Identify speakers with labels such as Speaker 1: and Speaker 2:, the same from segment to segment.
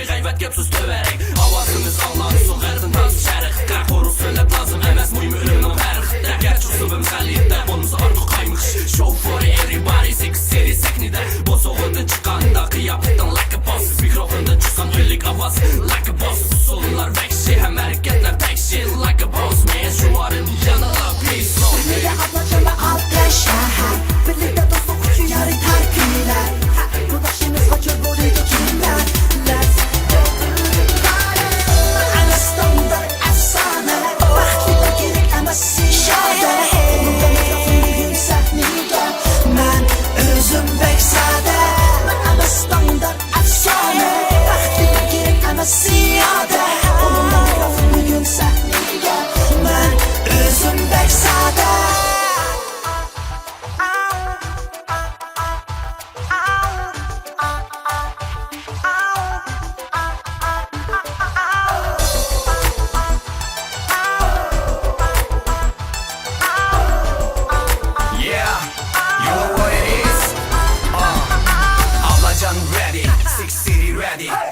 Speaker 1: Yo'ri g'ayvat gap so'z töverek Ovozimiz avlansın g'arbin tans şərq Qoruq söylep lazım emas Mühim ölümden fərq Gerçi usubim xəliydə Bonumuz artıq qaymış Show for everybody Six seri seknide Boz oğudun çıkanda Kıyafetten like a boss Mikrofondan çıkan ölük avaz Like a boss Usullar vekşi Hem hareketler tek şey Like a boss Man şu arın yanına Peace no
Speaker 2: Birlikte ablacım ve arkadaşlar Birlikte dostluk için yarı terkiler Production'ız kaçır buraydı kimler Let's go to the party Ana standart efsane Vakti de gerek ama şade Kolumda mikrofon bugün sahnede Ben özüm pek sade Ana standart efsane Vakti de gerek ama ziyade Kolumda mikrofon bugün sahnede Ben özüm pek sade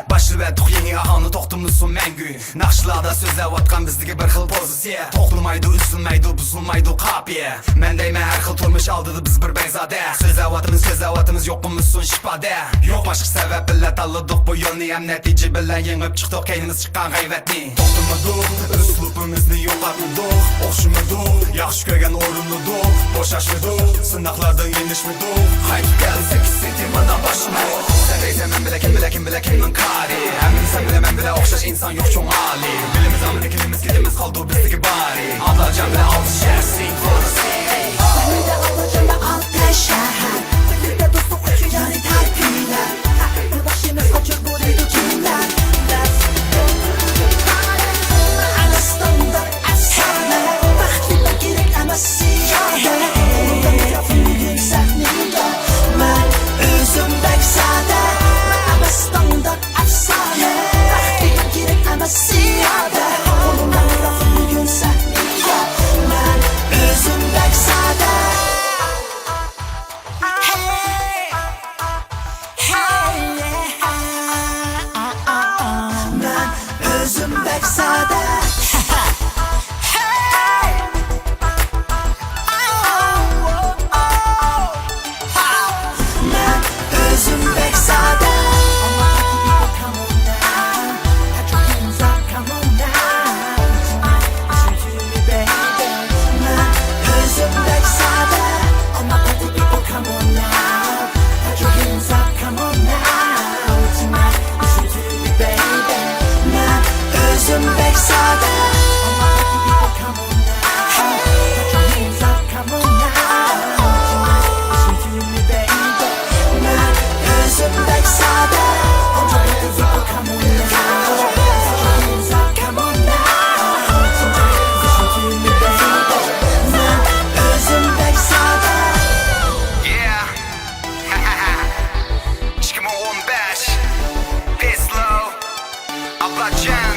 Speaker 3: Başlı ve toq yeni ahanı toxtumlusun məngü Naxşılarda sözlə vatqan bizdiki bir xil pozisiya Toxlmaydı, üzülməydi, buzulmaydı qapiyə Mən dəymə hər xil turmuş aldıdı biz bir bəyzadə Sözləvatımız yoxbumuzsun şifadə Yox başqa səbəb billə tanıdıq bu yolni Həm nəticə bilən yengib çıxdıq keynimiz çıxqan qeyvətni Toxtulmadıq, üslubumuzni yoxlatmadıq Oxşumadıq, yaxşı görən orunluduq Boşaşmadıq, sınaqlardan yenişmədik Haydi gəl, 8 sentimandan başlamadıq Sən deysən mən bilə kimin kari Həmin sən bilə mən bilə oxşaş insan yox çox ali Bilimiz amın ikilimiz gidimiz qaldı bizdeki bari Alacam bilə altı şəhər sing for the city
Speaker 2: Birlikte ablacım ve arkadaşlar Birlikte dostluk için yarı terkiler Production'ız kaçır buraydı kimler Let's go to the party Ana standart efsane Vakti de gerek ama ziyade Kolumda mikrofon bugün sahnede Ben özüm pek sade Ana standart efsane Vakti de gerek ama ziyade Kolumda mikrofon bugün sahnede Ben özüm pek sade Hey Hey Ben özüm pek sade Hey Ben özüm pek sade Come on now Put your hands up, come on now Listen to me baby Ben özüm pek sade All my party people come on now Put your hands up, come on now Tonight, listen to me baby Ben özüm pek sade All my party people come on now Put your hands up, come on now Tonight, listen to me baby Ben özüm pek sade All my party people come on now Put your hands up, come on now Tonight, listen to me baby Ben özüm pek sade
Speaker 3: Yeah 2015 Pislow Ablacan